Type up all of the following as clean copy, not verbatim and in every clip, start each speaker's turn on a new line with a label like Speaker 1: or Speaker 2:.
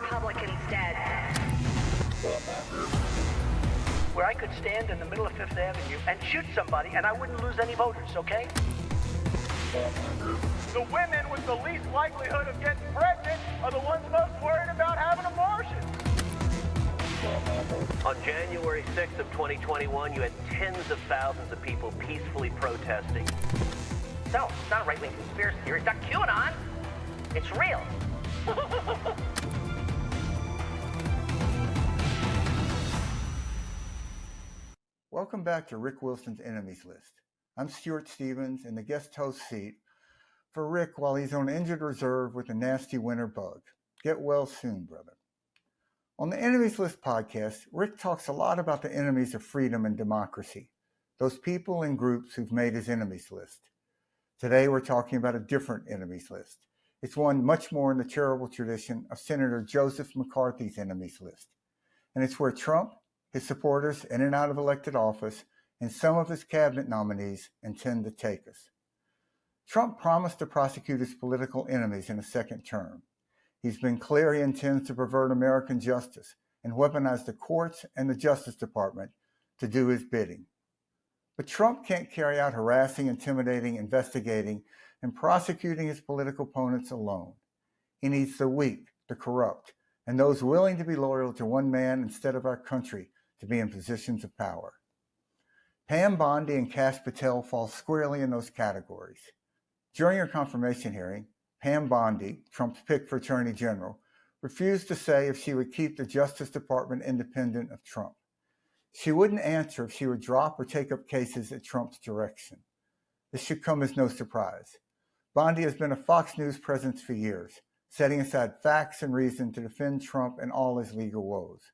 Speaker 1: Republicans dead.
Speaker 2: Where I could stand in the middle of Fifth Avenue and shoot somebody and I wouldn't lose any voters, okay?
Speaker 3: The women with the least likelihood of getting pregnant are the ones most worried about having abortions.
Speaker 2: On January 6th of 2021, you had tens of thousands of people peacefully protesting.
Speaker 1: So, it's not a right-wing conspiracy theory. It's not QAnon. It's real.
Speaker 4: Welcome back to Rick Wilson's Enemies List. I'm Stuart Stevens in the guest host seat for Rick while he's on injured reserve with a nasty winter bug. Get well soon, brother. On the Enemies List podcast, Rick talks a lot about the enemies of freedom and democracy, those people and groups who've made his enemies list. Today we're talking about a different enemies list. It's one much more in the terrible tradition of Senator Joseph McCarthy's enemies list. And it's where Trump, his supporters in and out of elected office, and some of his cabinet nominees intend to take us. Trump promised to prosecute his political enemies in a second term. He's been clear he intends to pervert American justice and weaponize the courts and the Justice Department to do his bidding. But Trump can't carry out harassing, intimidating, investigating, and prosecuting his political opponents alone. He needs the weak, the corrupt, and those willing to be loyal to one man instead of our country to be in positions of power. Pam Bondi and Kash Patel fall squarely in those categories. During her confirmation hearing, Pam Bondi, Trump's pick for Attorney General, refused to say if she would keep the Justice Department independent of Trump. She wouldn't answer if she would drop or take up cases at Trump's direction. This should come as no surprise. Bondi has been a Fox News presence for years, setting aside facts and reason to defend Trump and all his legal woes.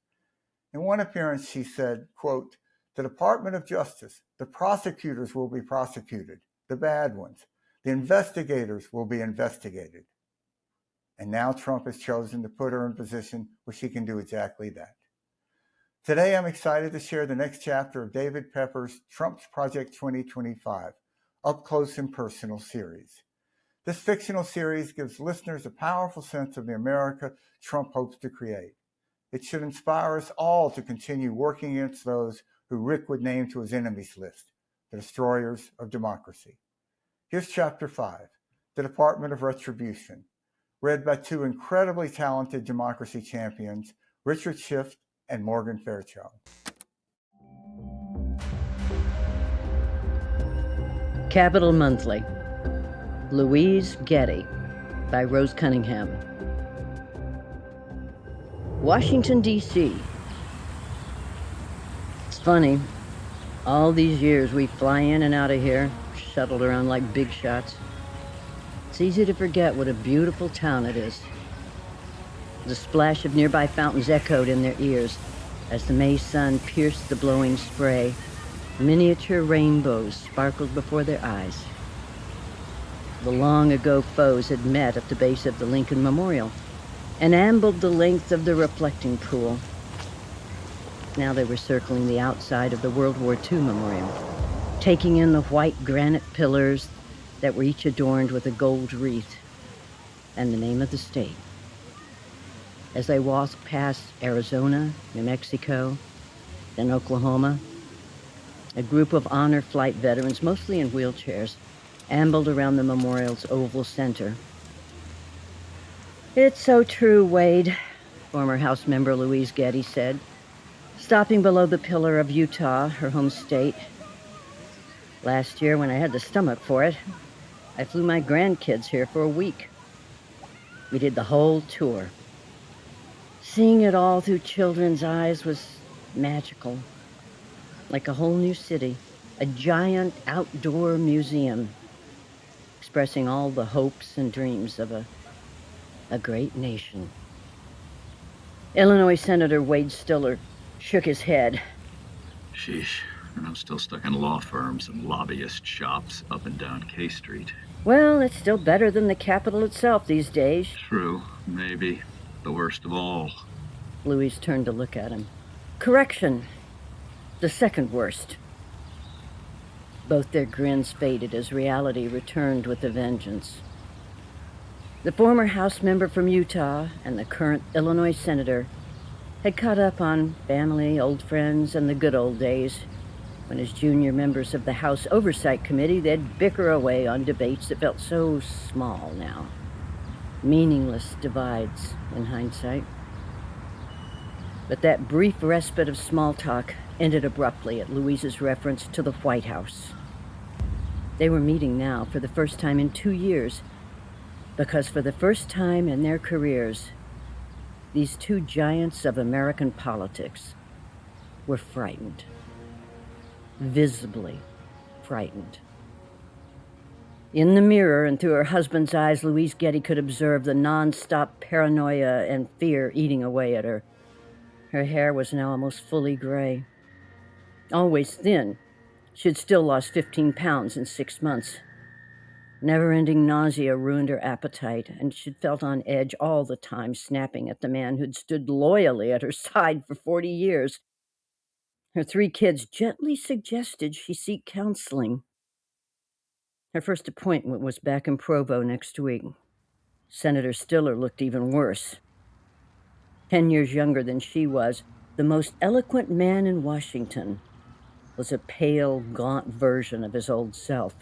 Speaker 4: In one appearance, she said, quote, "The Department of Justice, the prosecutors will be prosecuted, the bad ones. The investigators will be investigated." And now Trump has chosen to put her in a position where she can do exactly that. Today, I'm excited to share the next chapter of David Pepper's Trump's Project 2025, Up Close and Personal series. This fictional series gives listeners a powerful sense of the America Trump hopes to create. It should inspire us all to continue working against those who Rick would name to his enemies list, the destroyers of democracy. Here's Chapter 5, The Department of Retribution, read by two incredibly talented democracy champions, Richard Schiff and Morgan Fairchild.
Speaker 5: Capital Monthly, Louise, Getty, by Rose Cunningham. Washington, D.C. It's funny, all these years we fly in and out of here, shuttled around like big shots. It's easy to forget what a beautiful town it is. The splash of nearby fountains echoed in their ears as the May sun pierced the blowing spray. Miniature rainbows sparkled before their eyes. The long-ago foes had met at the base of the Lincoln Memorial and ambled the length of the reflecting pool. Now they were circling the outside of the World War II Memorial, taking in the white granite pillars that were each adorned with a gold wreath and the name of the state. As they walked past Arizona, New Mexico, then Oklahoma, a group of honor flight veterans, mostly in wheelchairs, ambled around the memorial's oval center. "It's so true, Wade," former House member Louise Getty said, stopping below the pillar of Utah, her home state. "Last year, when I had the stomach for it, I flew my grandkids here for a week. We did the whole tour. Seeing it all through children's eyes was magical, like a whole new city, a giant outdoor museum, expressing all the hopes and dreams of a great nation." Illinois Senator Wade Stiller shook his head.
Speaker 6: Sheesh, and I'm still stuck in law firms and lobbyist shops up and down K Street.
Speaker 5: Well, it's still better than the Capitol itself these days.
Speaker 6: True, maybe. The worst of all.
Speaker 5: Louise turned to look at him. Correction. The second worst. Both their grins faded as reality returned with a vengeance. The former House member from Utah and the current Illinois senator had caught up on family, old friends, and the good old days when, as junior members of the House Oversight Committee, they'd bicker away on debates that felt so small now. Meaningless divides in hindsight. But that brief respite of small talk ended abruptly at Louise's reference to the White House. They were meeting now for the first time in 2 years, because for the first time in their careers, these two giants of American politics were frightened. Visibly frightened. In the mirror and through her husband's eyes, Louise Getty could observe the non-stop paranoia and fear eating away at her. Her hair was now almost fully gray. Always thin, she'd still lost 15 pounds in 6 months. Never-ending nausea ruined her appetite, and she'd felt on edge all the time, snapping at the man who'd stood loyally at her side for 40 years. Her 3 kids gently suggested she seek counseling. Her first appointment was back in Provo next week. Senator Stiller looked even worse. 10 years younger than she was, the most eloquent man in Washington was a pale, gaunt version of his old self.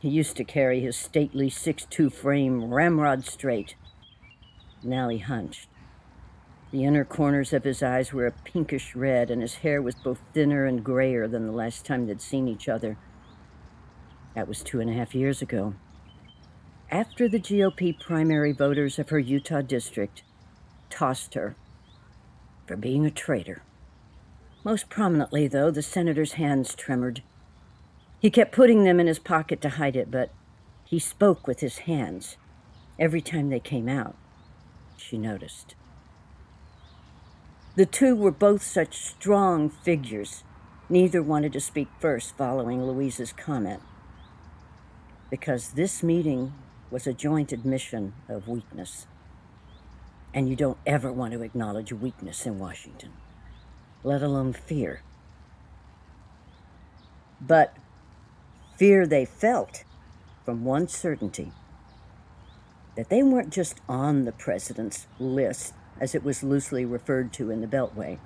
Speaker 5: He used to carry his stately 6'2" frame ramrod straight. Now he hunched. The inner corners of his eyes were a pinkish red, and his hair was both thinner and grayer than the last time they'd seen each other. That was 2.5 years ago. After the GOP primary voters of her Utah district tossed her for being a traitor. Most prominently, though, the senator's hands tremored. He kept putting them in his pocket to hide it, but he spoke with his hands. Every time they came out, she noticed. The two were both such strong figures. Neither wanted to speak first following Louise's comment, because this meeting was a joint admission of weakness. And you don't ever want to acknowledge weakness in Washington, let alone fear. But fear they felt from one certainty, that they weren't just on the president's list, as it was loosely referred to in the Beltway,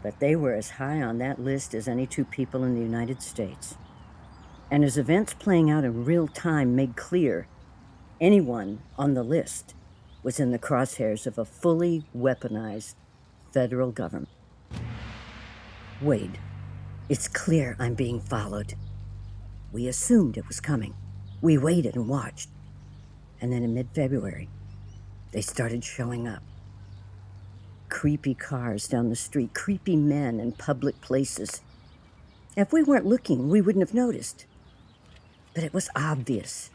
Speaker 5: but they were as high on that list as any 2 people in the United States. And as events playing out in real time made clear, anyone on the list was in the crosshairs of a fully weaponized federal government. Wade, it's clear I'm being followed. We assumed it was coming. We waited and watched. And then in mid-February, they started showing up. Creepy cars down the street, creepy men in public places. If we weren't looking, we wouldn't have noticed. But it was obvious.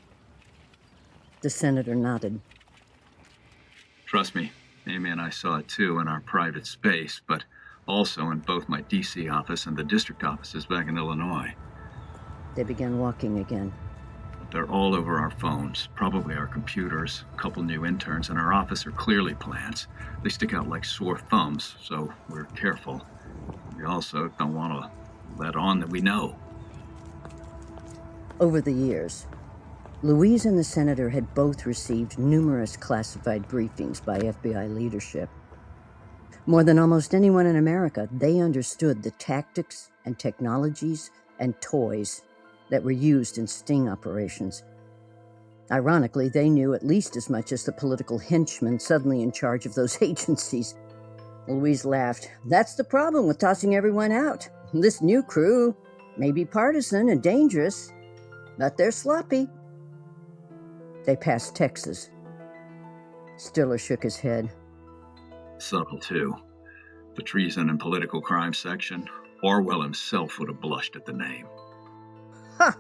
Speaker 5: The senator nodded.
Speaker 6: Trust me, Amy and I saw it too in our private space, but also in both my D.C. office and the district offices back in Illinois.
Speaker 5: They began walking again.
Speaker 6: They're all over our phones, probably our computers. A couple new interns in our office are clearly plants. They stick out like sore thumbs, so we're careful. We also don't want to let on that we know.
Speaker 5: Over the years, Louise and the senator had both received numerous classified briefings by FBI leadership. More than almost anyone in America, they understood the tactics and technologies and toys that were used in sting operations. Ironically, they knew at least as much as the political henchmen suddenly in charge of those agencies. Louise laughed. That's the problem with tossing everyone out. This new crew may be partisan and dangerous, but they're sloppy. They passed Texas. Stiller shook his head.
Speaker 6: Subtle, too. The treason and political crime section. Orwell himself would have blushed at the name.
Speaker 5: Ha!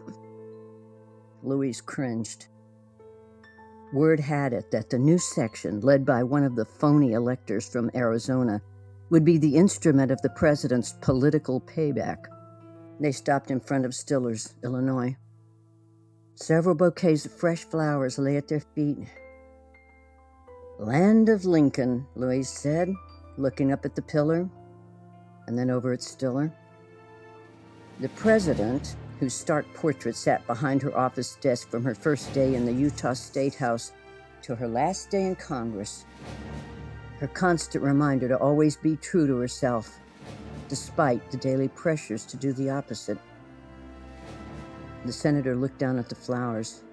Speaker 5: Louise cringed. Word had it that the new section, led by one of the phony electors from Arizona, would be the instrument of the president's political payback. They stopped in front of Stiller's, Illinois. Several bouquets of fresh flowers lay at their feet. Land of Lincoln, Louise said, looking up at the pillar, and then over at Stiller. The president whose stark portrait sat behind her office desk from her first day in the Utah State House to her last day in Congress. Her constant reminder to always be true to herself, despite the daily pressures to do the opposite. The senator looked down at the flowers,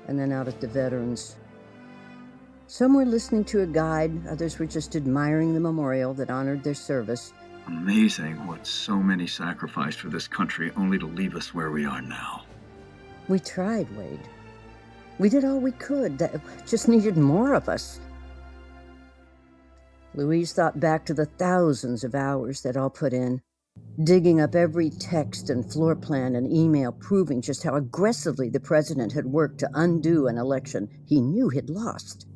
Speaker 5: and then out at the veterans. Some were listening to a guide, others were just admiring the memorial that honored their service.
Speaker 6: Amazing what so many sacrificed for this country only to leave us where we are now.
Speaker 5: We tried, Wade. We did all we could. That just needed more of us. Louise thought back to the thousands of hours they'd all put in, digging up every text and floor plan and email proving just how aggressively the president had worked to undo an election he knew he'd lost.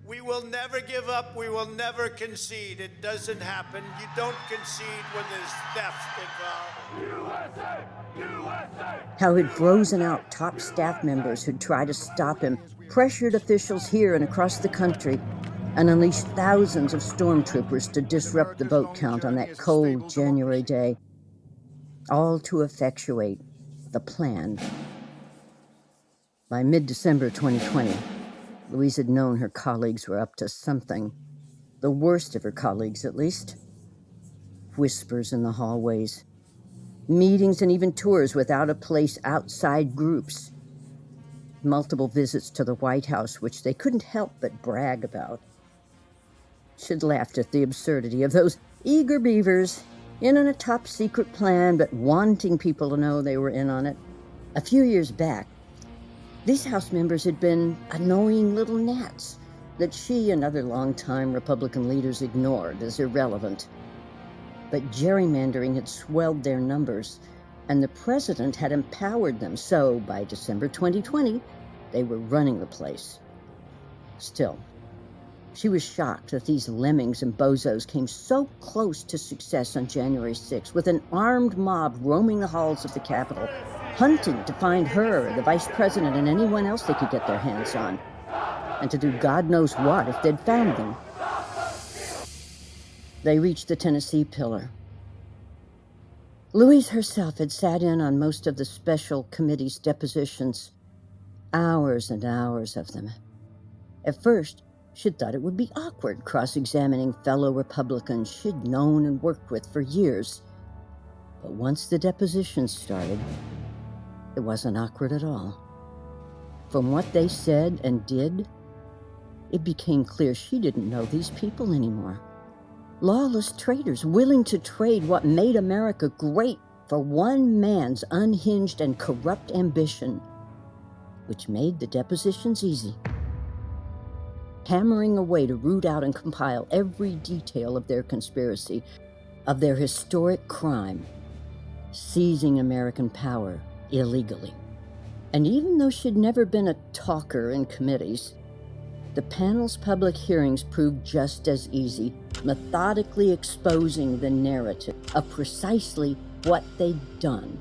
Speaker 7: We will never give up. We will never concede. It doesn't happen. You don't concede when there's theft involved. USA! USA!
Speaker 5: How he'd frozen out top staff members who'd try to stop him, pressured officials here and across the country, and unleashed thousands of stormtroopers to disrupt the vote count on that cold January day, all to effectuate the plan. By mid-December 2020, Louise had known her colleagues were up to something. The worst of her colleagues, at least. Whispers in the hallways. Meetings and even tours without a place outside groups. Multiple visits to the White House, which they couldn't help but brag about. She'd laughed at the absurdity of those eager beavers in on a top-secret plan, but wanting people to know they were in on it. A few years back, these House members had been annoying little gnats that she and other longtime Republican leaders ignored as irrelevant. But gerrymandering had swelled their numbers, and the president had empowered them, so by December 2020, they were running the place. Still, she was shocked that these lemmings and bozos came so close to success on January 6th, with an armed mob roaming the halls of the Capitol, hunting to find her, the vice president, and anyone else they could get their hands on, and to do God knows what if they'd found them. They reached the Tennessee pillar. Louise herself had sat in on most of the special committee's depositions, hours and hours of them. At first, she'd thought it would be awkward cross-examining fellow Republicans she'd known and worked with for years. But once the depositions started, it wasn't awkward at all. From what they said and did, it became clear she didn't know these people anymore. Lawless traitors willing to trade what made America great for one man's unhinged and corrupt ambition, which made the depositions easy. Hammering away to root out and compile every detail of their conspiracy, of their historic crime, seizing American power illegally. And even though she'd never been a talker in committees, the panel's public hearings proved just as easy, methodically exposing the narrative of precisely what they'd done,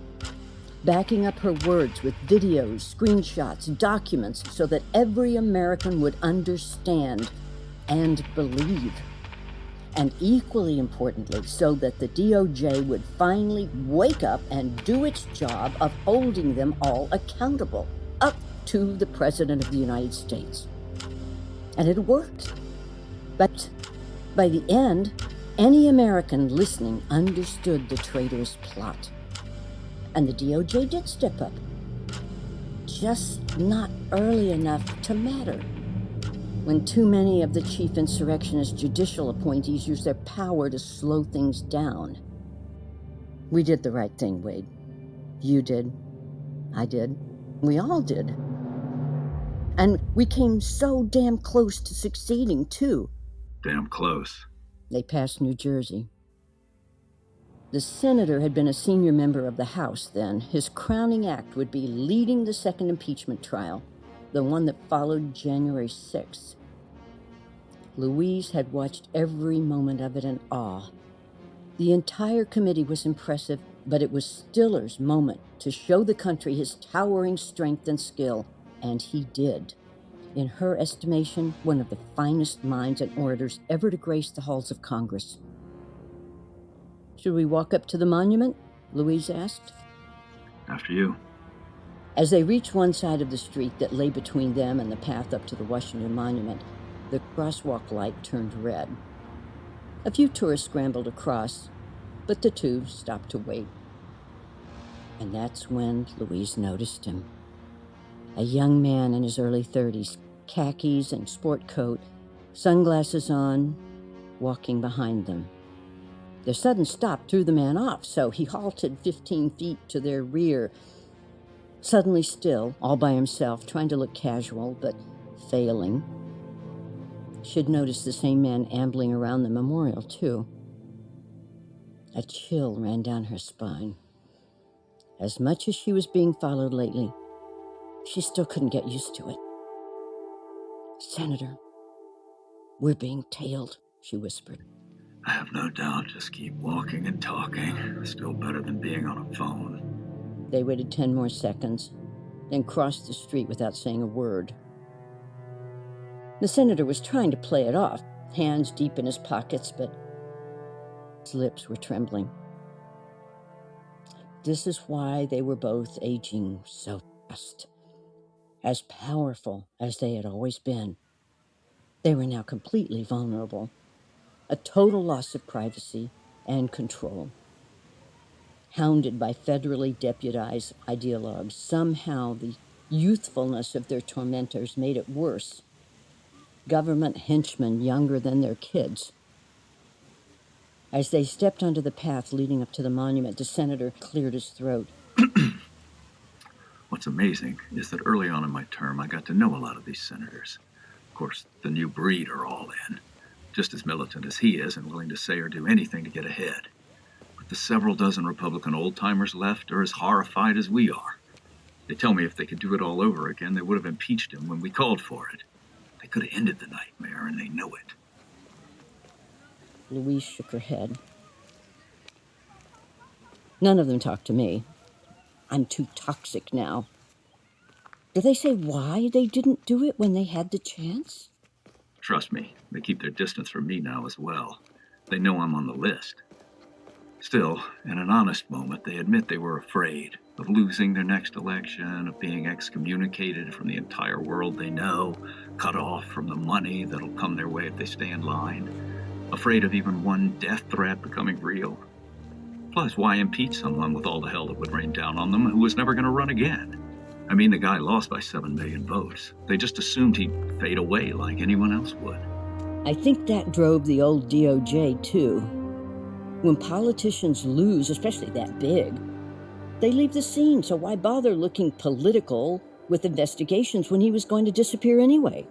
Speaker 5: backing up her words with videos, screenshots, documents, so that every American would understand and believe. And equally importantly, so that the DOJ would finally wake up and do its job of holding them all accountable, up to the President of the United States. And it worked. But by the end, any American listening understood the traitor's plot. And the DOJ did step up. Just not early enough to matter. When too many of the chief insurrectionist judicial appointees used their power to slow things down. We did the right thing, Wade. You did. I did. We all did. And we came so damn close to succeeding, too.
Speaker 6: Damn close.
Speaker 5: They passed New Jersey. The senator had been a senior member of the House then. His crowning act would be leading the second impeachment trial, the one that followed January 6th. Louise had watched every moment of it in awe. The entire committee was impressive, but it was Stiller's moment to show the country his towering strength and skill, and he did. In her estimation, one of the finest minds and orators ever to grace the halls of Congress. Should we walk up to the monument? Louise asked.
Speaker 6: After you.
Speaker 5: As they reached one side of the street that lay between them and the path up to the Washington Monument, the crosswalk light turned red. A few tourists scrambled across, but the two stopped to wait. And that's when Louise noticed him. A young man in his early 30s, khakis and sport coat, sunglasses on, walking behind them. Their sudden stop threw the man off, so he halted 15 feet to their rear, suddenly still, all by himself, trying to look casual, but failing. She'd noticed the same man ambling around the memorial, too. A chill ran down her spine. As much as she was being followed lately, she still couldn't get used to it. "Senator, we're being tailed," she whispered.
Speaker 6: I have no doubt. Just keep walking and talking. Still better than being on a phone.
Speaker 5: They waited 10 more seconds, then crossed the street without saying a word. The senator was trying to play it off, hands deep in his pockets, but his lips were trembling. This is why they were both aging so fast. As powerful as they had always been, they were now completely vulnerable. A total loss of privacy and control. Hounded by federally deputized ideologues, somehow the youthfulness of their tormentors made it worse. Government henchmen younger than their kids. As they stepped onto the path leading up to the monument, the senator cleared his throat.
Speaker 6: What's amazing is that early on in my term, I got to know a lot of these senators. Of course, the new breed are all in, just as militant as he is and willing to say or do anything to get ahead. But the several dozen Republican old-timers left are as horrified as we are. They tell me if they could do it all over again, they would have impeached him when we called for it. They could have ended the nightmare, and they know it.
Speaker 5: Louise shook her head. None of them talked to me. I'm too toxic now. Did they say why they didn't do it when they had the chance?
Speaker 6: Trust me, they keep their distance from me now as well. They know I'm on the list. Still, in an honest moment, they admit they were afraid of losing their next election, of being excommunicated from the entire world they know, cut off from the money that'll come their way if they stay in line, afraid of even one death threat becoming real. Plus, why impeach someone with all the hell that would rain down on them who was never going to run again? I mean, the guy lost by 7 million votes. They just assumed he'd fade away like anyone else would.
Speaker 5: I think that drove the old DOJ, too. When politicians lose, especially that big, they leave the scene, so why bother looking political with investigations when he was going to disappear anyway?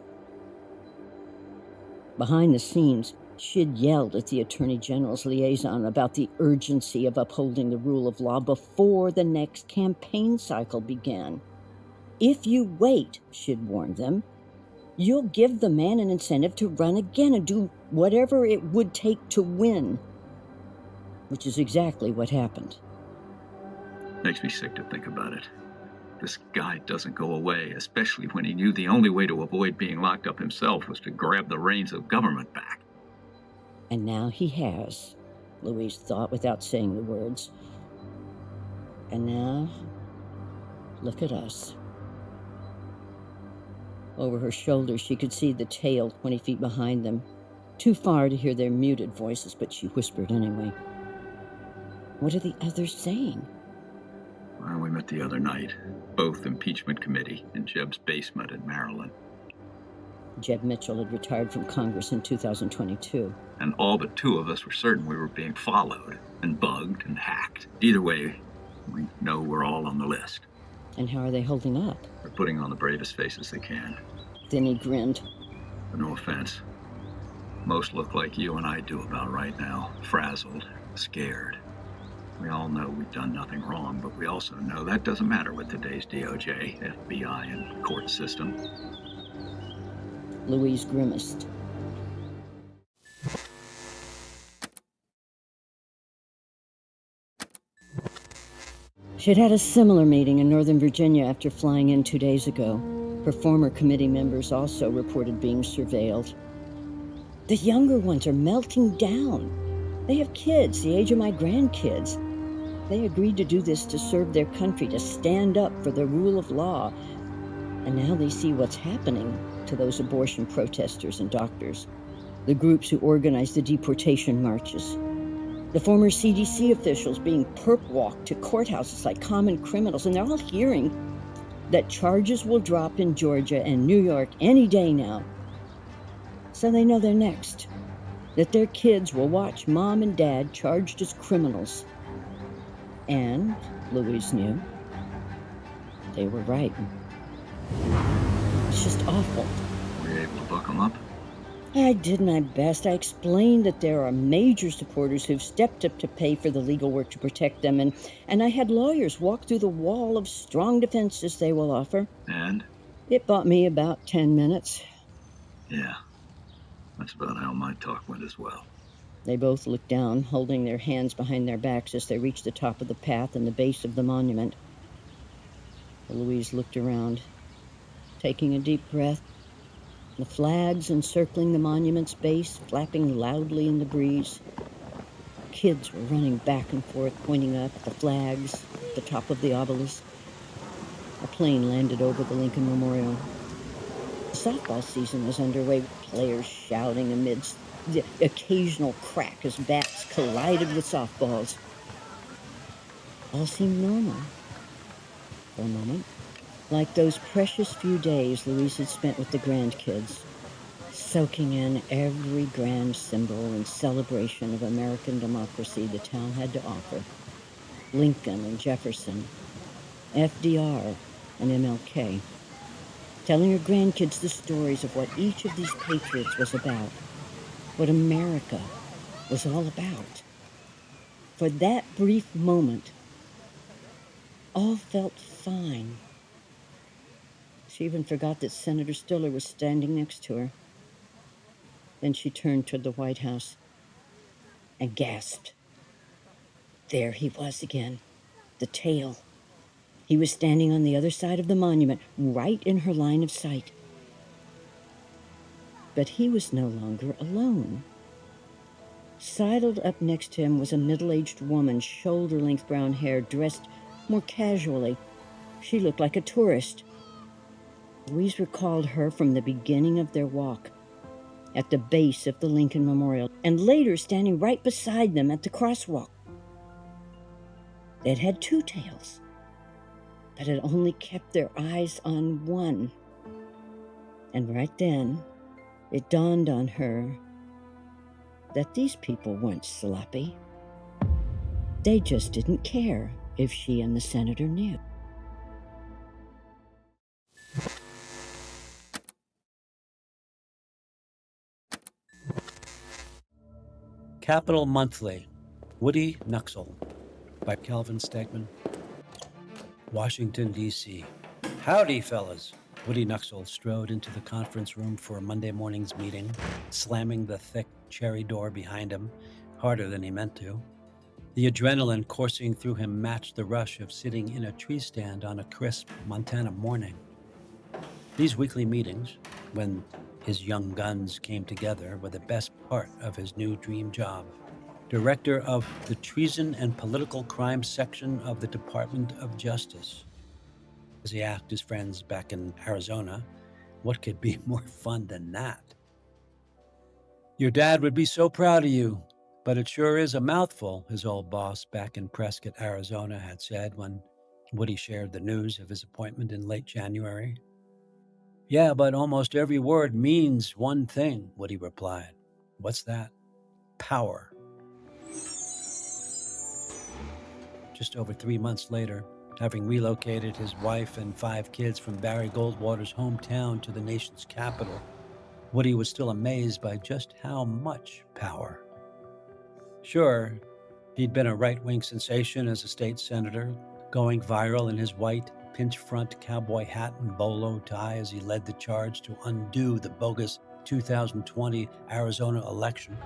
Speaker 5: Behind the scenes, she'd yelled at the Attorney General's liaison about the urgency of upholding the rule of law before the next campaign cycle began. If you wait, she'd warned them, you'll give the man an incentive to run again and do whatever it would take to win. Which is exactly what happened.
Speaker 6: Makes me sick to think about it. This guy doesn't go away, especially when he knew the only way to avoid being locked up himself was to grab the reins of government back.
Speaker 5: And now he has, Louise thought without saying the words. And now, look at us. Over her shoulder, she could see the tail 20 feet behind them. Too far to hear their muted voices, but she whispered anyway. What are the others saying?
Speaker 6: Well, we met the other night, both impeachment committee in Jeb's basement in Maryland.
Speaker 5: Jeb Mitchell had retired from Congress in 2022.
Speaker 6: And all but 2 of us were certain we were being followed and bugged and hacked. Either way, we know we're all on the list.
Speaker 5: And how are they holding up?
Speaker 6: They're putting on the bravest faces they can.
Speaker 5: Then he grinned.
Speaker 6: But no offense. Most look like you and I do about right now. Frazzled, scared. We all know we've done nothing wrong, but we also know that doesn't matter with today's DOJ, FBI, and court system.
Speaker 5: Louise grimaced. She'd had a similar meeting in Northern Virginia after flying in 2 days ago. Her former committee members also reported being surveilled. The younger ones are melting down. They have kids the age of my grandkids. They agreed to do this to serve their country, to stand up for the rule of law. And now they see what's happening to those abortion protesters and doctors, the groups who organized the deportation marches, the former CDC officials being perp-walked to courthouses like common criminals, and they're all hearing that charges will drop in Georgia and New York any day now. So they know they're next, that their kids will watch mom and dad charged as criminals. And Louise knew they were right. It's just awful.
Speaker 6: Were you able to buck them up?
Speaker 5: I did my best. I explained that there are major supporters who've stepped up to pay for the legal work to protect them, and I had lawyers walk through the wall of strong defenses they will offer.
Speaker 6: And?
Speaker 5: It bought me about 10 minutes.
Speaker 6: Yeah, that's about how my talk went as well.
Speaker 5: They both looked down, holding their hands behind their backs as they reached the top of the path and the base of the monument. Louise looked around, taking a deep breath. The flags encircling the monument's base, flapping loudly in the breeze. Kids were running back and forth, pointing up at the flags at the top of the obelisk. A plane landed over the Lincoln Memorial. The softball season was underway, with players shouting amidst the occasional crack as bats collided with softballs. All seemed normal for a moment. Like those precious few days Louise had spent with the grandkids, soaking in every grand symbol and celebration of American democracy the town had to offer. Lincoln and Jefferson, FDR and MLK, telling her grandkids the stories of what each of these patriots was about, what America was all about. For that brief moment, all felt fine. She even forgot that Senator Stiller was standing next to her. Then she turned toward the White House and gasped. There he was again, the tail. He was standing on the other side of the monument, right in her line of sight. But he was no longer alone. Sidled up next to him was a middle-aged woman, shoulder-length brown hair, dressed more casually. She looked like a tourist. Louise recalled her from the beginning of their walk, at the base of the Lincoln Memorial, and later standing right beside them at the crosswalk. They'd had two tails, but had only kept their eyes on one. And right then, it dawned on her that these people weren't sloppy. They just didn't care if she and the senator knew.
Speaker 8: Capital Monthly, Woody Nuxhall, by Calvin Stegman. Washington, D.C. Howdy, fellas. Woody Nuxhall strode into the conference room for a Monday morning's meeting, slamming the thick cherry door behind him, harder than he meant to. The adrenaline coursing through him matched the rush of sitting in a tree stand on a crisp Montana morning. These weekly meetings, when his young guns came together, were the best part of his new dream job. Director of the Treason and Political Crime section of the Department of Justice. As he asked his friends back in Arizona, what could be more fun than that? Your dad would be so proud of you, but it sure is a mouthful, his old boss back in Prescott, Arizona had said when Woody shared the news of his appointment in late January. Yeah, but almost every word means one thing, Woody replied. What's that? Power. Just over 3 months later, having relocated his wife and 5 kids from Barry Goldwater's hometown to the nation's capital, Woody was still amazed by just how much power. Sure, he'd been a right-wing sensation as a state senator, going viral in his white pinch-front cowboy hat and bolo tie as he led the charge to undo the bogus 2020 Arizona election.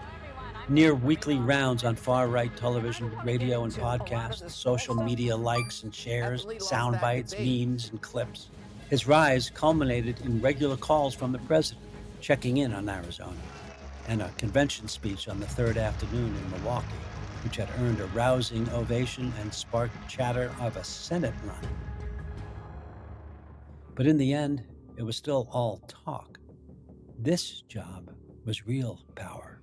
Speaker 8: Near weekly rounds on far-right television, radio, and podcasts, social media likes and shares, sound bites, memes, and clips. His rise culminated in regular calls from the president, checking in on Arizona, and a convention speech on the third afternoon in Milwaukee. which had earned a rousing ovation and sparked chatter of a Senate run. But in the end, it was still all talk. This job was real power.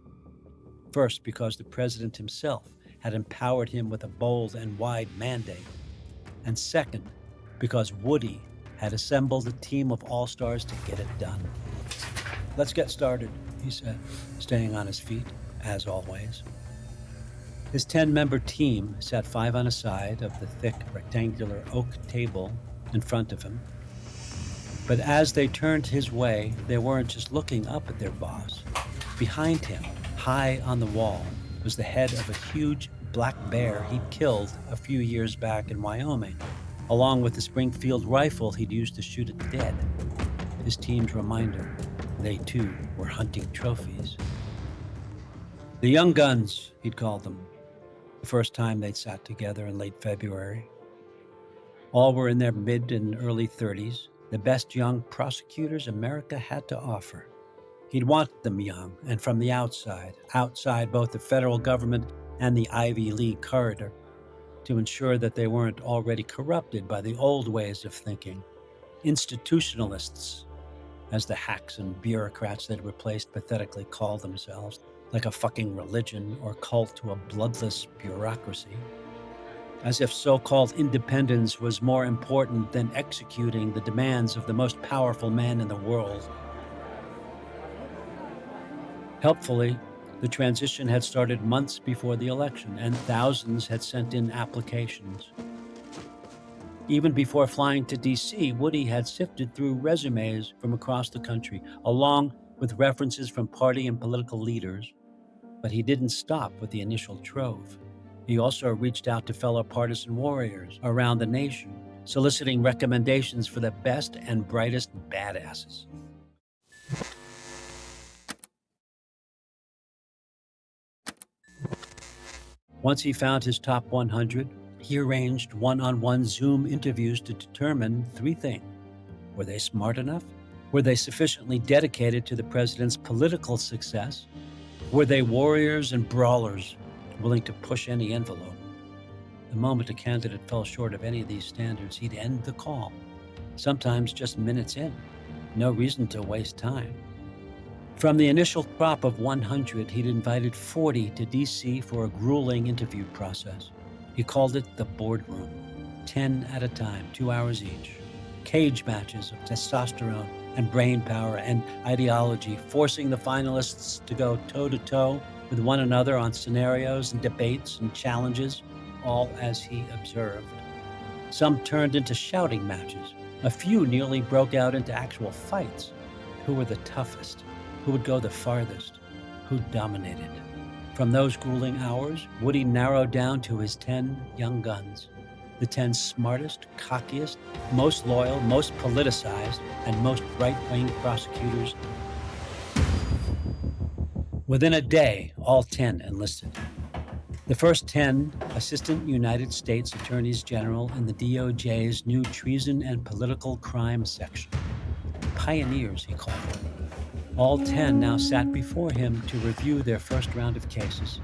Speaker 8: First, because the president himself had empowered him with a bold and wide mandate. And second, because Woody had assembled a team of all-stars to get it done. "Let's get started," he said, staying on his feet, as always. His 10-member team sat 5 on a side of the thick rectangular oak table in front of him. But as they turned his way, they weren't just looking up at their boss. Behind him, high on the wall, was the head of a huge black bear he'd killed a few years back in Wyoming, along with the Springfield rifle he'd used to shoot it dead. His team's reminder, they too were hunting trophies. The Young Guns, he'd called them, the first time they'd sat together in late February. All were in their mid and early 30s, the best young prosecutors America had to offer. He'd wanted them young and from the outside both the federal government and the Ivy League corridor, to ensure that they weren't already corrupted by the old ways of thinking. Institutionalists, as the hacks and bureaucrats they'd replaced pathetically called themselves, like a fucking religion or cult to a bloodless bureaucracy. As if so-called independence was more important than executing the demands of the most powerful man in the world. Helpfully, the transition had started months before the election, and thousands had sent in applications. Even before flying to D.C., Woody had sifted through resumes from across the country, along with references from party and political leaders. But he didn't stop with the initial trove. He also reached out to fellow partisan warriors around the nation, soliciting recommendations for the best and brightest badasses. Once he found his top 100, he arranged one-on-one Zoom interviews to determine 3 things. Were they smart enough? Were they sufficiently dedicated to the president's political success? Were they warriors and brawlers, willing to push any envelope? The moment a candidate fell short of any of these standards, he'd end the call, sometimes just minutes in. No reason to waste time. From the initial crop of 100, he'd invited 40 to D.C. for a grueling interview process. He called it the boardroom, 10 at a time, 2 hours each. Cage matches of testosterone and brain power and ideology, forcing the finalists to go toe-to-toe with one another on scenarios and debates and challenges, all as he observed. Some turned into shouting matches. A few nearly broke out into actual fights. Who were the toughest? Who would go the farthest? Who dominated? From those grueling hours, Woody narrowed down to his 10 young guns. The 10 smartest, cockiest, most loyal, most politicized, and most right-wing prosecutors. Within a day, all 10 enlisted. The first 10 Assistant United States Attorneys General in the DOJ's new Treason and Political Crime section. Pioneers, he called them. All 10 now sat before him to review their first round of cases,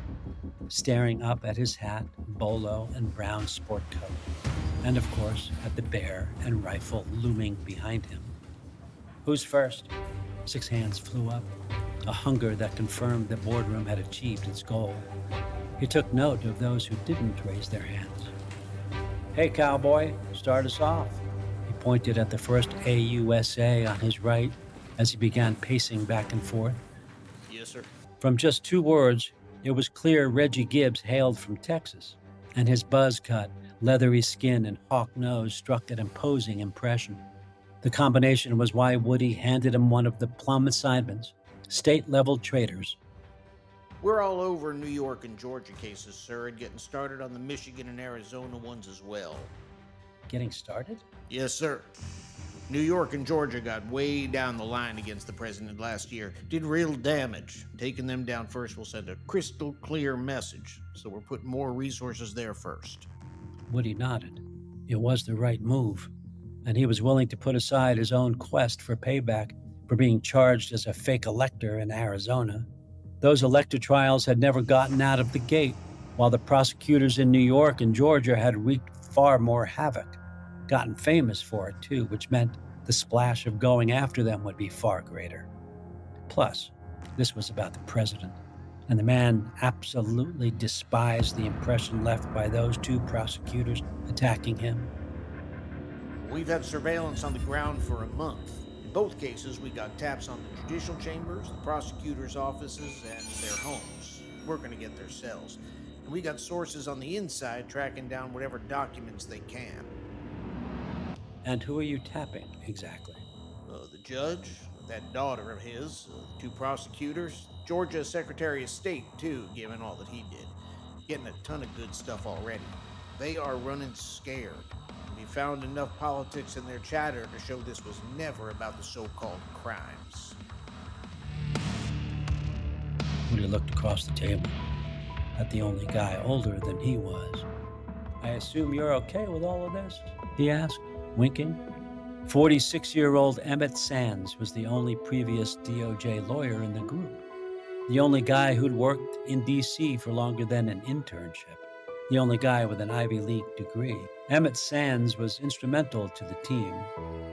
Speaker 8: staring up at his hat, bolo, and brown sport coat, and of course at the bear and rifle looming behind him. Who's first? 6 hands flew up, a hunger that confirmed the boardroom had achieved its goal. He took note of those who didn't raise their hands. "Hey, cowboy, start us off." He pointed at the first AUSA on his right as he began pacing back and forth.
Speaker 7: Yes, sir.
Speaker 8: From just 2 words, it was clear Reggie Gibbs hailed from Texas, and his buzz-cut, leathery skin and hawk nose struck an imposing impression. The combination was why Woody handed him one of the plum assignments, state-level traitors.
Speaker 9: We're all over New York and Georgia cases, sir, and getting started on the Michigan and Arizona ones as well.
Speaker 8: Getting started?
Speaker 9: Yes, sir. New York and Georgia got way down the line against the president last year. Did real damage. Taking them down first will send a crystal clear message, so we're putting more resources there first.
Speaker 8: Woody nodded. It was the right move, and he was willing to put aside his own quest for payback for being charged as a fake elector in Arizona. Those elector trials had never gotten out of the gate, while the prosecutors in New York and Georgia had wreaked far more havoc, gotten famous for it too, which meant the splash of going after them would be far greater. Plus, this was about the president, and the man absolutely despised the impression left by those two prosecutors attacking him.
Speaker 9: We've had surveillance on the ground for a month. In both cases, we got taps on the judicial chambers, the prosecutors' offices, and their homes. We're going to get their cells. And we got sources on the inside tracking down whatever documents they can.
Speaker 8: And who are you tapping, exactly?
Speaker 9: The judge, that daughter of his, the two prosecutors, Georgia Secretary of State, too, given all that he did. Getting a ton of good stuff already. They are running scared. We found enough politics in their chatter to show this was never about the so-called crimes.
Speaker 8: Woody looked across the table at the only guy older than he was. I assume you're okay with all of this? He asked, winking. 46-year-old Emmett Sands was the only previous DOJ lawyer in the group. The only guy who'd worked in D.C. for longer than an internship. The only guy with an Ivy League degree. Emmett Sands was instrumental to the team,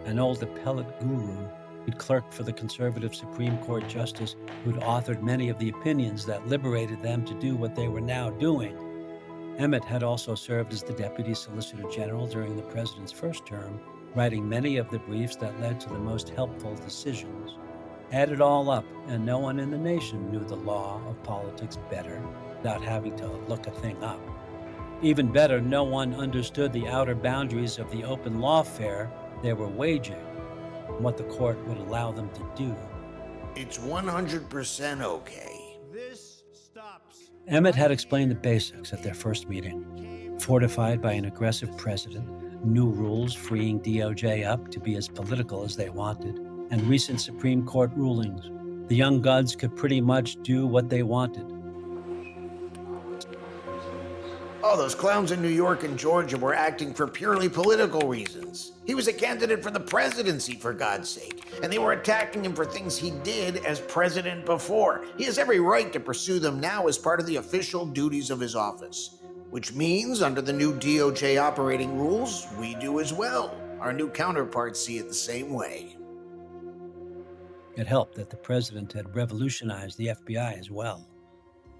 Speaker 8: an old appellate guru who'd clerked for the conservative Supreme Court justice who'd authored many of the opinions that liberated them to do what they were now doing. Emmett had also served as the Deputy Solicitor General during the president's first term, writing many of the briefs that led to the most helpful decisions. Add it all up, and no one in the nation knew the law of politics better without having to look a thing up. Even better, no one understood the outer boundaries of the open lawfare they were waging, and what the court would allow them to do.
Speaker 9: It's 100% okay.
Speaker 7: This stops.
Speaker 8: Emmett had explained the basics at their first meeting, fortified by an aggressive president, new rules freeing DOJ up to be as political as they wanted, and recent Supreme Court rulings. The young guns could pretty much do what they wanted.
Speaker 9: Oh, those clowns in New York and Georgia were acting for purely political reasons. He was a candidate for the presidency, for God's sake, and they were attacking him for things he did as president before. He has every right to pursue them now as part of the official duties of his office, which means, under the new DOJ operating rules, we do as well. Our new counterparts see it the same way.
Speaker 8: It helped that the president had revolutionized the FBI as well.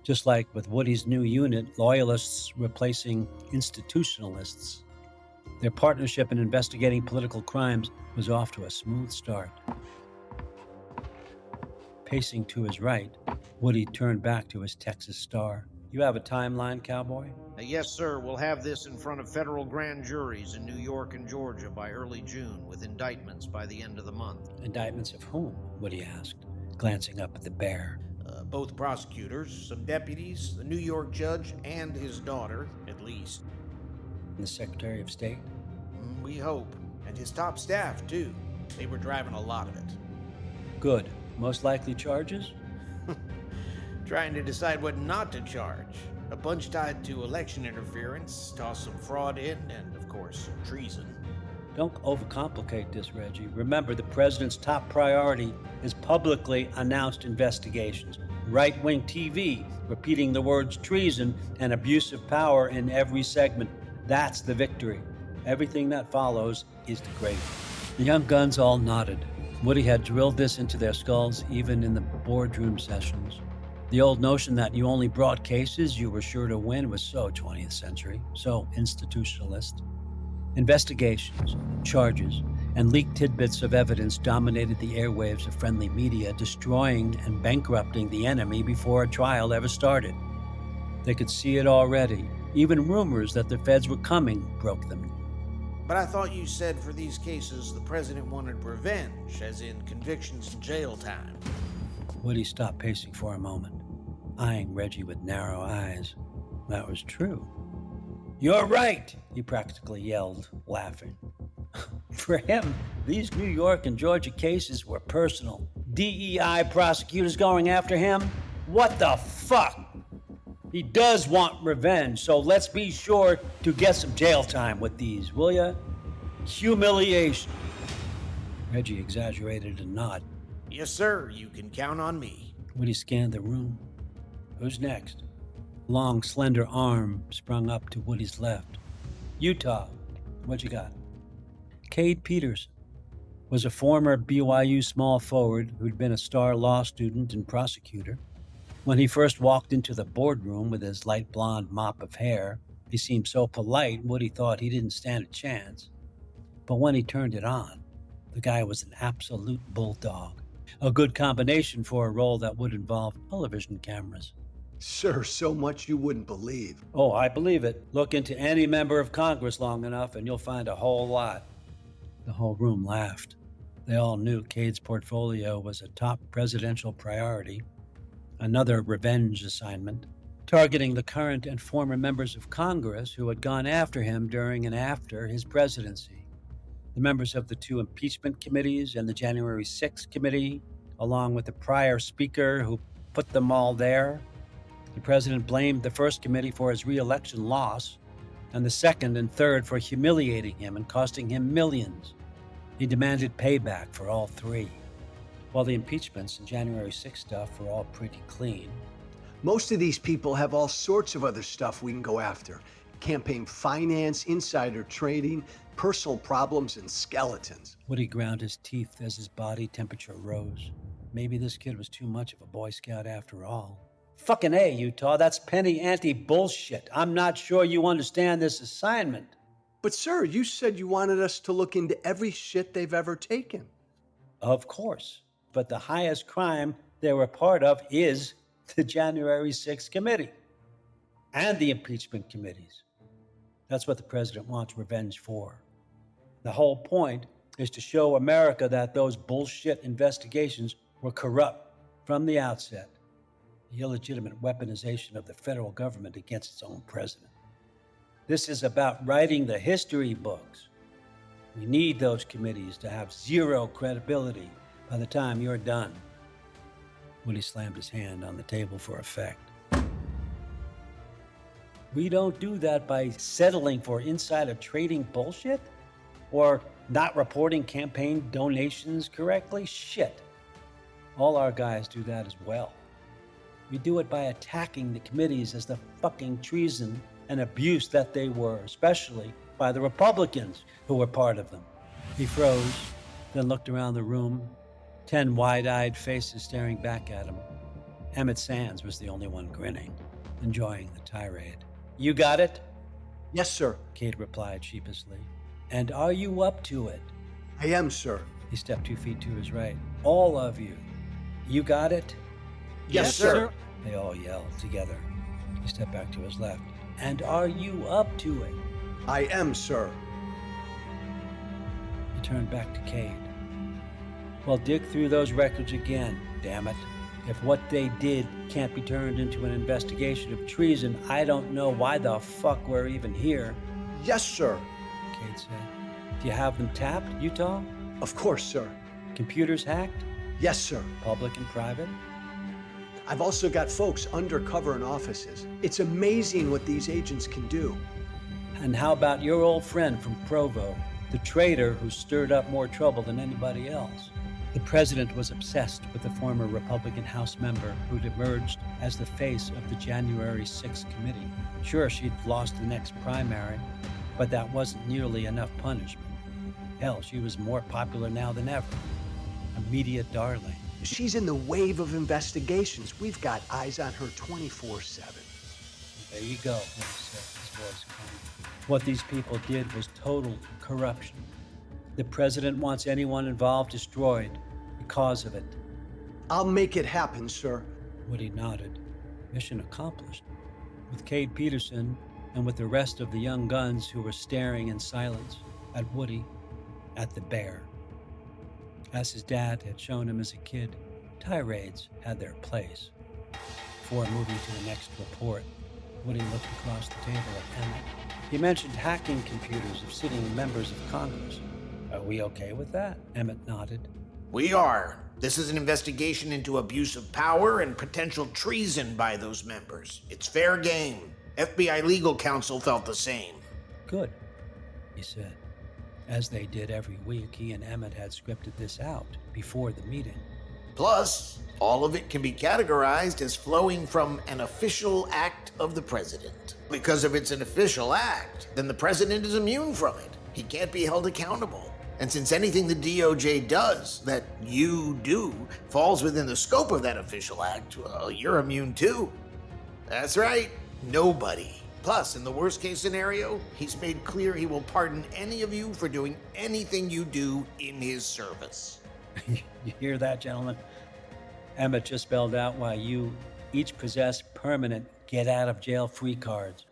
Speaker 8: Just like with Woody's new unit, loyalists replacing institutionalists. Their partnership in investigating political crimes was off to a smooth start. Pacing to his right, Woody turned back to his Texas star. You have a timeline, cowboy?
Speaker 9: Yes, sir. We'll have this in front of federal grand juries in New York and Georgia by early June, with indictments by the end of the month.
Speaker 8: Indictments of whom? Woody asked, glancing up at the bear.
Speaker 9: Both prosecutors, some deputies, the New York judge, and his daughter, at least.
Speaker 8: And the Secretary of State?
Speaker 9: We hope. And his top staff, too. They were driving a lot of it.
Speaker 8: Good. Most likely charges?
Speaker 9: Trying to decide what not to charge. A bunch tied to election interference, toss some fraud in, and, of course, treason.
Speaker 8: Don't overcomplicate this, Reggie. Remember, the president's top priority is publicly announced investigations. Right-wing TV repeating the words treason and abuse of power in every segment. That's the victory. Everything that follows is the gravy. The young guns all nodded. Woody had drilled this into their skulls even in the boardroom sessions. The old notion that you only brought cases you were sure to win was so 20th century, so institutionalist. Investigations, charges, and leaked tidbits of evidence dominated the airwaves of friendly media, destroying and bankrupting the enemy before a trial ever started. They could see it already. Even rumors that the feds were coming broke them.
Speaker 9: But I thought you said for these cases the president wanted revenge, as in convictions and jail time.
Speaker 8: Woody stopped pacing for a moment, eyeing Reggie with narrow eyes. That was true. You're right, he practically yelled, laughing. For him, these New York and Georgia cases were personal. DEI prosecutors going after him? What the fuck? He does want revenge, so let's be sure to get some jail time with these, will ya? Humiliation. Reggie exaggerated a nod.
Speaker 9: Yes, sir, you can count on me.
Speaker 8: Woody scanned the room. Who's next? A long, slender arm sprung up to Woody's left. Utah, what you got? Cade Peterson was a former BYU small forward who'd been a star law student and prosecutor. When he first walked into the boardroom with his light blonde mop of hair, he seemed so polite, Woody thought he didn't stand a chance. But when he turned it on, the guy was an absolute bulldog. A good combination for a role that would involve television cameras.
Speaker 10: Sir, so much you wouldn't believe.
Speaker 8: Oh, I believe it. Look into any member of Congress long enough and you'll find a whole lot. The whole room laughed. They all knew Cade's portfolio was a top presidential priority, another revenge assignment, targeting the current and former members of Congress who had gone after him during and after his presidency. The members of the 2 impeachment committees and the January 6th committee, along with the prior speaker who put them all there. The president blamed the first committee for his re-election loss, and the second and third for humiliating him and costing him millions. He demanded payback for all 3. While the impeachments and January 6th stuff were all pretty clean.
Speaker 10: Most of these people have all sorts of other stuff we can go after. Campaign finance, insider trading, personal problems, and skeletons.
Speaker 8: Woody ground his teeth as his body temperature rose. Maybe this kid was too much of a Boy Scout after all. Fucking A, Utah, that's penny ante bullshit. I'm not sure you understand this assignment.
Speaker 10: But sir, you said you wanted us to look into every shit they've ever taken.
Speaker 8: Of course, but the highest crime they were part of is the January 6th committee and the impeachment committees. That's what the president wants revenge for. The whole point is to show America that those bullshit investigations were corrupt from the outset. The illegitimate weaponization of the federal government against its own president. This is about writing the history books. We need those committees to have zero credibility by the time you're done. Woody slammed his hand on the table for effect. We don't do that by settling for insider trading bullshit? Or not reporting campaign donations correctly? Shit. All our guys do that as well. We do it by attacking the committees as the fucking treason and abuse that they were, especially by the Republicans who were part of them. He froze, then looked around the room, 10 wide-eyed faces staring back at him. Emmett Sands was the only one grinning, enjoying the tirade. You got it?
Speaker 10: Yes, sir.
Speaker 8: Cade replied sheepishly. And are you up to it?
Speaker 10: I am, sir.
Speaker 8: He stepped 2 feet to his right. All of you. You got it?
Speaker 10: Yes, sir.
Speaker 8: They all yelled together. He stepped back to his left. And are you up to it?
Speaker 10: I am, sir.
Speaker 8: He turned back to Cade. Well, dig through those records again, damn it. If what they did can't be turned into an investigation of treason, I don't know why the fuck we're even here.
Speaker 10: Yes, sir.
Speaker 8: Cade said. Do you have them tapped, Utah?
Speaker 10: Of course, sir.
Speaker 8: Computers hacked?
Speaker 10: Yes, sir.
Speaker 8: Public and private?
Speaker 10: I've also got folks undercover in offices. It's amazing what these agents can do.
Speaker 8: And how about your old friend from Provo, the traitor who stirred up more trouble than anybody else? The president was obsessed with the former Republican House member who'd emerged as the face of the January 6th committee. Sure, she'd lost the next primary, but that wasn't nearly enough punishment. Hell, she was more popular now than ever. A media darling.
Speaker 10: She's in the wave of investigations. We've got eyes on her 24/7.
Speaker 8: There you go, he said, his voice calm. What these people did was total corruption. The president wants anyone involved destroyed because of it.
Speaker 10: I'll make it happen, sir.
Speaker 8: Woody nodded. Mission accomplished. With Cade Peterson and with the rest of the young guns who were staring in silence at Woody, at the bear. As his dad had shown him as a kid, tirades had their place. Before moving to the next report, Woody looked across the table at Emmett. He mentioned hacking computers of sitting members of Congress. Are we okay with that? Emmett nodded.
Speaker 9: We are. This is an investigation into abuse of power and potential treason by those members. It's fair game. FBI legal counsel felt the same.
Speaker 8: Good, he said. As they did every week, he and Emmett had scripted this out before the meeting.
Speaker 9: Plus, all of it can be categorized as flowing from an official act of the president. Because if it's an official act, then the president is immune from it. He can't be held accountable. And since anything the DOJ does that you do falls within the scope of that official act, well, you're immune too. That's right, nobody. Plus, in the worst case scenario, he's made clear he will pardon any of you for doing anything you do in his service.
Speaker 8: You hear that, gentlemen? Emmett just spelled out why you each possess permanent get-out-of-jail-free cards,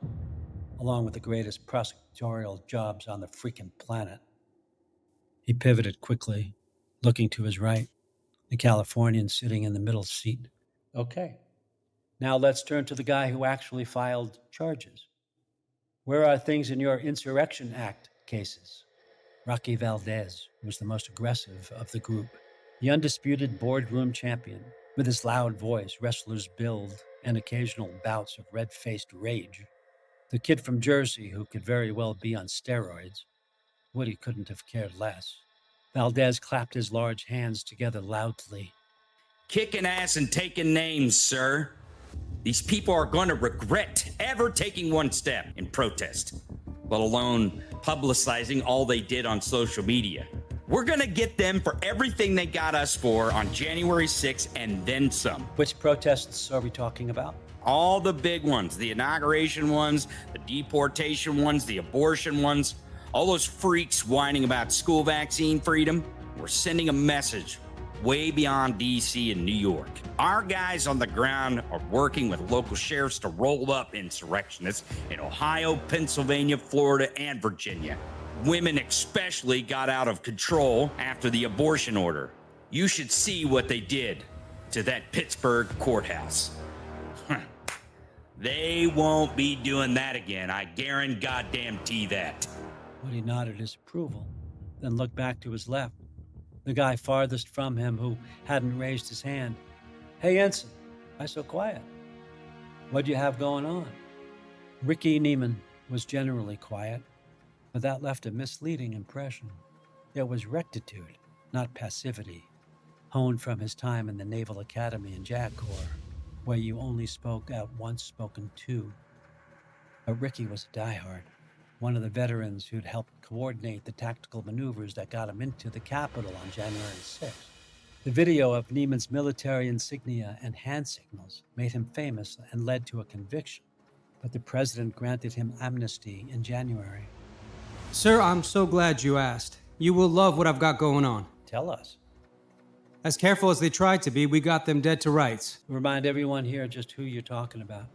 Speaker 8: along with the greatest prosecutorial jobs on the freaking planet. He pivoted quickly, looking to his right, the Californian sitting in the middle seat. Okay, now let's turn to the guy who actually filed charges. Where are things in your Insurrection Act cases? Rocky Valdez was the most aggressive of the group, the undisputed boardroom champion, with his loud voice, wrestler's build, and occasional bouts of red-faced rage. The kid from Jersey who could very well be on steroids. Woody couldn't have cared less. Valdez clapped his large hands together loudly.
Speaker 11: Kicking ass and taking names, sir. These people are going to regret ever taking one step in protest, let alone publicizing all they did on social media. We're going to get them for everything they got us for on January 6th and then some.
Speaker 8: Which protests are we talking about?
Speaker 11: All the big ones, the inauguration ones, the deportation ones, the abortion ones, all those freaks whining about school vaccine freedom. We're sending a message way beyond D.C. and New York. Our guys on the ground are working with local sheriffs to roll up insurrectionists in Ohio, Pennsylvania, Florida, and Virginia. Women especially got out of control after the abortion order. You should see what they did to that Pittsburgh courthouse. They won't be doing that again. I guarantee that.
Speaker 8: Woody nodded his approval, then looked back to his left, the guy farthest from him who hadn't raised his hand. Hey, Ensign, why so quiet? What do you have going on? Ricky Neiman was generally quiet, but that left a misleading impression. There was rectitude, not passivity, honed from his time in the Naval Academy in JAG Corps, where you only spoke out once spoken to. But Ricky was a diehard, one of the veterans who'd helped coordinate the tactical maneuvers that got him into the Capitol on January 6th. The video of Neiman's military insignia and hand signals made him famous and led to a conviction, but the president granted him amnesty in January.
Speaker 12: Sir, I'm so glad you asked. You will love what I've got going on.
Speaker 8: Tell us.
Speaker 12: As careful as they tried to be, we got them dead to rights.
Speaker 8: Remind everyone here just who you're talking about.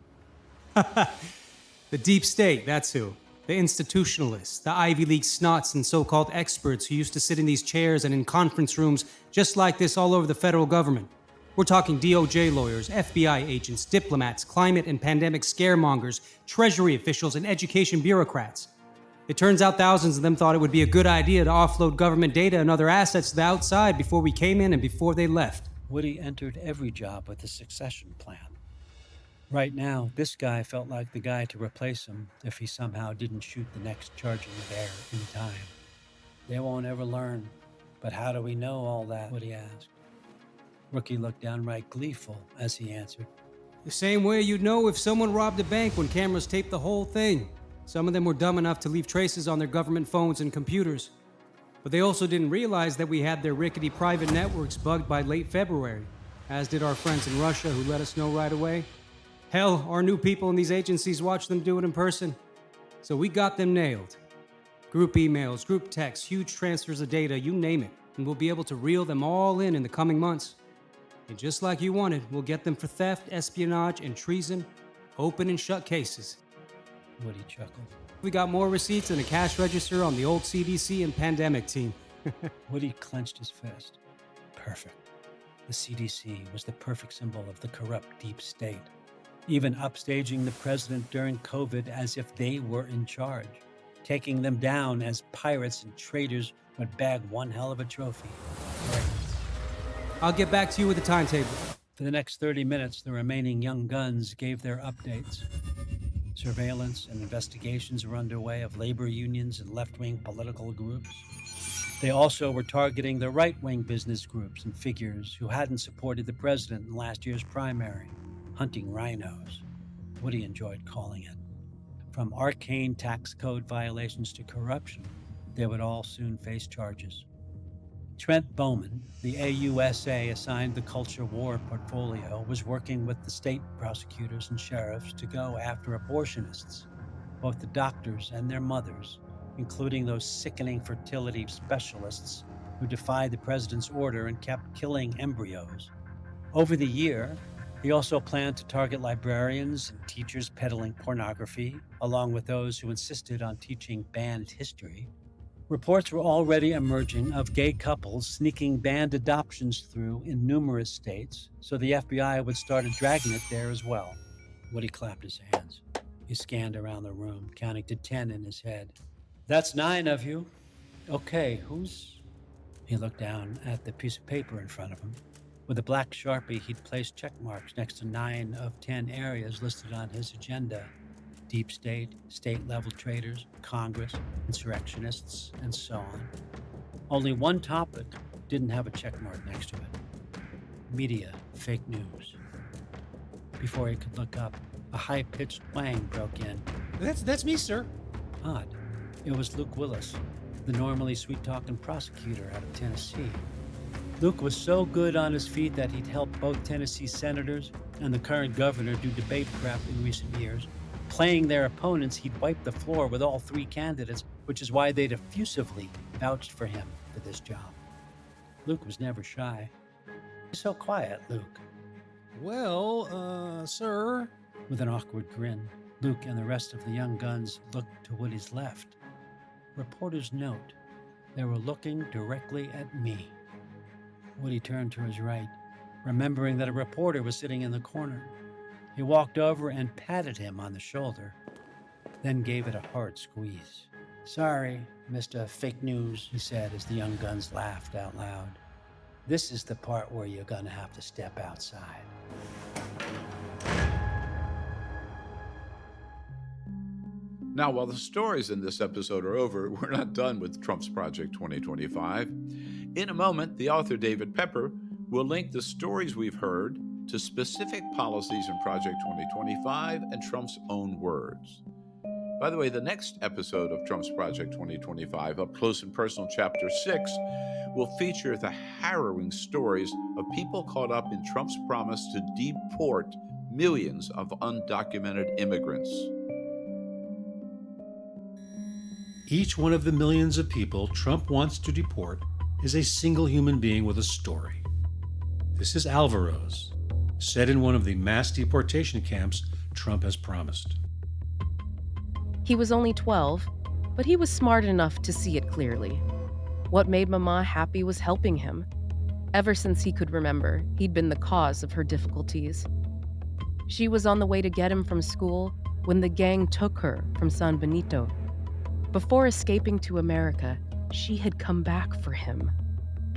Speaker 12: The deep state, that's who. The institutionalists, the Ivy League snots and so-called experts who used to sit in these chairs and in conference rooms just like this all over the federal government. We're talking DOJ lawyers, FBI agents, diplomats, climate and pandemic scaremongers, treasury officials, and education bureaucrats. It turns out thousands of them thought it would be a good idea to offload government data and other assets to the outside before we came in and before they left.
Speaker 8: Woody entered every job with a succession plan. Right now, this guy felt like the guy to replace him if he somehow didn't shoot the next charging bear in time. They won't ever learn, but how do we know all that? Woody asked. Rookie looked downright gleeful as he answered.
Speaker 12: The same way you'd know if someone robbed a bank when cameras taped the whole thing. Some of them were dumb enough to leave traces on their government phones and computers. But they also didn't realize that we had their rickety private networks bugged by late February, as did our friends in Russia who let us know right away. Hell, our new people in these agencies watched them do it in person. So we got them nailed. Group emails, group texts, huge transfers of data, you name it, and we'll be able to reel them all in the coming months. And just like you wanted, we'll get them for theft, espionage, and treason, open and shut cases.
Speaker 8: Woody chuckled.
Speaker 12: We got more receipts than a cash register on the old CDC and pandemic team.
Speaker 8: Woody clenched his fist. Perfect. The CDC was the perfect symbol of the corrupt deep state, even upstaging the president during COVID as if they were in charge. Taking them down as pirates and traitors would bag one hell of a trophy. Right.
Speaker 12: I'll get back to you with the timetable.
Speaker 8: For the next 30 minutes, the remaining young guns gave their updates. Surveillance and investigations were underway of labor unions and left-wing political groups. They also were targeting the right-wing business groups and figures who hadn't supported the president in last year's primary, hunting rhinos, Woody enjoyed calling it. From arcane tax code violations to corruption, they would all soon face charges. Trent Bowman, the AUSA assigned the culture war portfolio, was working with the state prosecutors and sheriffs to go after abortionists, both the doctors and their mothers, including those sickening fertility specialists who defied the president's order and kept killing embryos. Over the year, he also planned to target librarians and teachers peddling pornography, along with those who insisted on teaching banned history. Reports were already emerging of gay couples sneaking banned adoptions through in numerous states, so the FBI would start dragging it there as well. Woody clapped his hands. He scanned around the room, counting to 10 in his head. That's 9 of you. Okay, who's... He looked down at the piece of paper in front of him. With a black Sharpie, he'd placed check marks next to 9 of 10 areas listed on his agenda. Deep state, state-level traders, Congress, insurrectionists, and so on. Only one topic didn't have a check mark next to it. Media, fake news. Before he could look up, a high-pitched twang broke in.
Speaker 13: That's me, sir.
Speaker 8: Odd. It was Luke Willis, the normally sweet-talking prosecutor out of Tennessee. Luke was so good on his feet that he'd helped both Tennessee senators and the current governor do debate prep in recent years. Playing their opponents, he'd wiped the floor with all 3 candidates, which is why they'd effusively vouched for him for this job. Luke was never shy. He's so quiet, Luke.
Speaker 13: Well, sir...
Speaker 8: With an awkward grin, Luke and the rest of the young guns looked to Woody's left. Reporter's note. They were looking directly at me. Woody turned to his right, remembering that a reporter was sitting in the corner. He walked over and patted him on the shoulder, then gave it a hard squeeze. Sorry, Mr. Fake News, he said as the young guns laughed out loud. This is the part where you're gonna have to step outside.
Speaker 14: Now, while the stories in this episode are over, we're not done with Trump's Project 2025. In a moment, the author David Pepper will link the stories we've heard to specific policies in Project 2025 and Trump's own words. By the way, the next episode of Trump's Project 2025, Up Close and Personal Chapter 6, will feature the harrowing stories of people caught up in Trump's promise to deport millions of undocumented immigrants.
Speaker 13: Each one of the millions of people Trump wants to deport is a single human being with a story. This is Alvaro's, set in one of the mass deportation camps Trump has promised.
Speaker 15: He was only 12, but he was smart enough to see it clearly. What made Mama happy was helping him. Ever since he could remember, he'd been the cause of her difficulties. She was on the way to get him from school when the gang took her from San Benito. Before escaping to America, she had come back for him.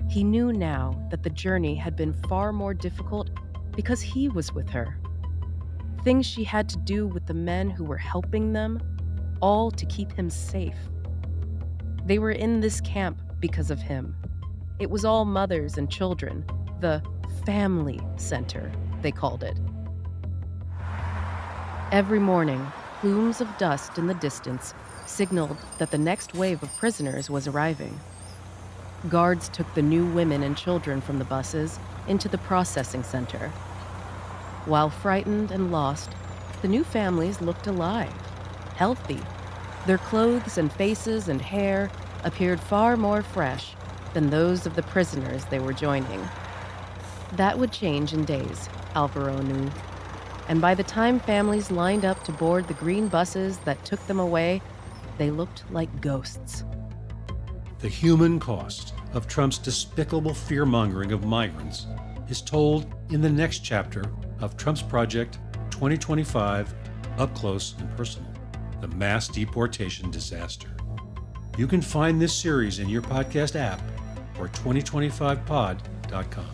Speaker 15: He knew now that the journey had been far more difficult because he was with her. Things she had to do with the men who were helping them, all to keep him safe. They were in this camp because of him. It was all mothers and children, the family center, they called it. Every morning, plumes of dust in the distance signaled that the next wave of prisoners was arriving. Guards took the new women and children from the buses into the processing center. While frightened and lost, the new families looked alive, healthy. Their clothes and faces and hair appeared far more fresh than those of the prisoners they were joining. That would change in days, Alvaro knew. And by the time families lined up to board the green buses that took them away, they looked like ghosts.
Speaker 13: The human cost of Trump's despicable fear-mongering of migrants is told in the next chapter of Trump's Project 2025, Up Close and Personal, the mass deportation disaster. You can find this series in your podcast app or 2025pod.com.